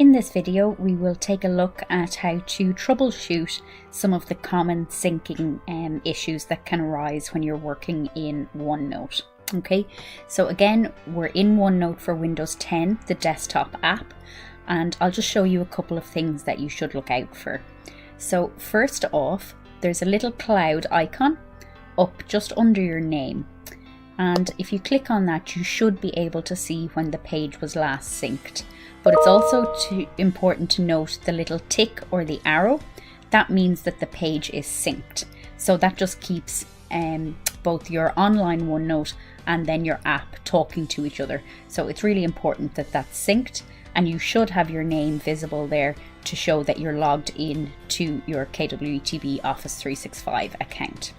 In this video, we will take a look at how to troubleshoot some of the common syncing issues that can arise when you're working in OneNote. Okay, so again, we're in OneNote for Windows 10, the desktop app, and I'll just show you a couple of things that you should look out for. So first off, there's a little cloud icon up just under your name. And if you click on that, you should be able to see when the page was last synced. But it's also important to note the little tick or the arrow. That means that the page is synced. So that just keeps both your online OneNote and then your app talking to each other. So it's really important that that's synced, and you should have your name visible there to show that you're logged in to your KWTB Office 365 account.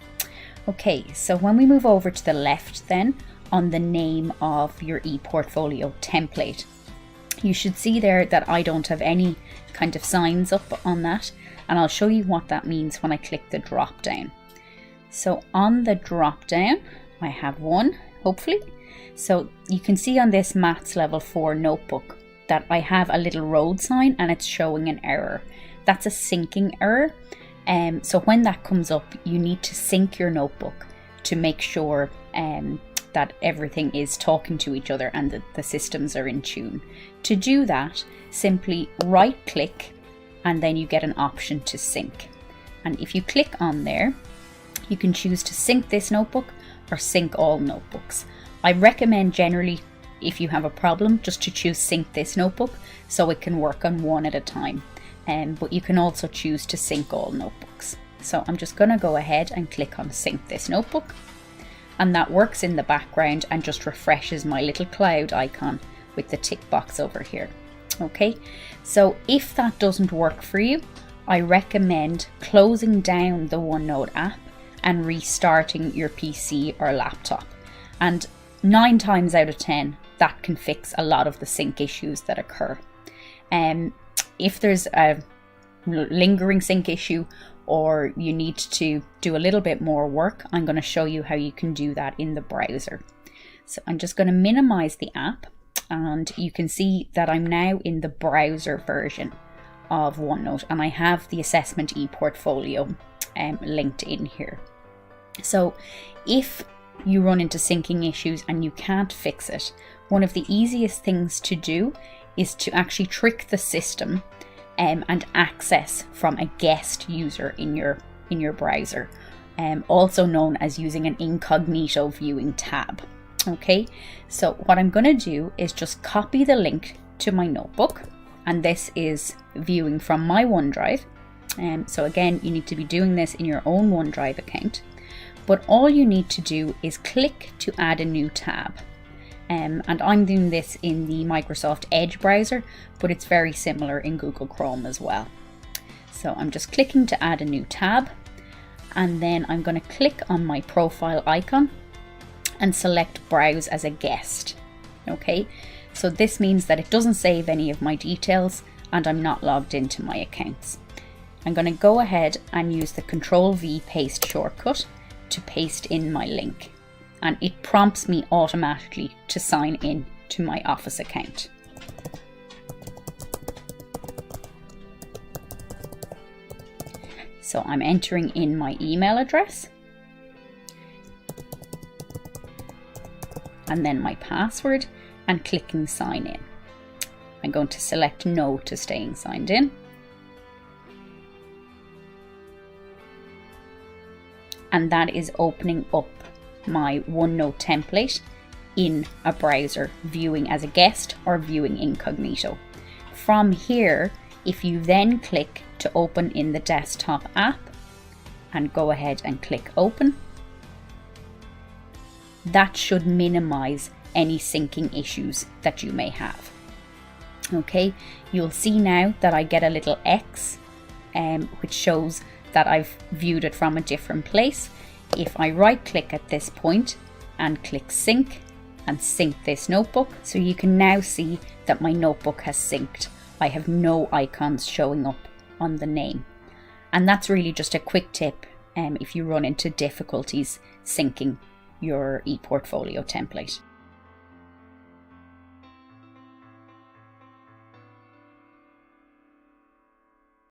Okay, so when we move over to the left then, on the name of your ePortfolio template, you should see there that I don't have any kind of signs up on that, and I'll show you what that means when I click the drop down. So on the drop down, I have one, hopefully. So you can see on this Maths Level 4 notebook that I have a little road sign and it's showing an error. That's a syncing error. So when that comes up, you need to sync your notebook to make sure that everything is talking to each other and that the systems are in tune. To do that, simply right click and then you get an option to sync. And if you click on there, you can choose to sync this notebook or sync all notebooks. I recommend generally, if you have a problem, just to choose sync this notebook so it can work on one at a time. But you can also choose to sync all notebooks. So I'm just going to go ahead and click on sync this notebook. And that works in the background and just refreshes my little cloud icon with the tick box over here. Okay, so if that doesn't work for you, I recommend closing down the OneNote app and restarting your PC or laptop. And 9 times out of 10, that can fix a lot of the sync issues that occur. If there's a lingering sync issue or you need to do a little bit more work, I'm going to show you how you can do that in the browser. So I'm just going to minimize the app, and you can see that I'm now in the browser version of OneNote, and I have the assessment ePortfolio linked in here. So if you run into syncing issues and you can't fix it, one of the easiest things to do is to actually trick the system and access from a guest user in your browser, also known as using an incognito viewing tab. Okay, so what I'm going to do is just copy the link to my notebook, and this is viewing from my OneDrive. So again, you need to be doing this in your own OneDrive account, but all you need to do is click to add a new tab. And I'm doing this in the Microsoft Edge browser, but it's very similar in Google Chrome as well. So I'm just clicking to add a new tab, and then I'm going to click on my profile icon and select Browse as a guest. Okay, so this means that it doesn't save any of my details and I'm not logged into my accounts. I'm going to go ahead and use the Ctrl+V paste shortcut to paste in my link. And it prompts me automatically to sign in to my Office account. So I'm entering in my email address and then my password and clicking sign in. I'm going to select no to staying signed in. And that is opening up my OneNote template in a browser, viewing as a guest or viewing incognito. From here, if you then click to open in the desktop app and go ahead and click open, that should minimize any syncing issues that you may have. Okay, you'll see now that I get a little X which shows that I've viewed it from a different place. If I right click at this point and click sync and sync this notebook, so you can now see that my notebook has synced. I have no icons showing up on the name. And that's really just a quick tip if you run into difficulties syncing your ePortfolio template.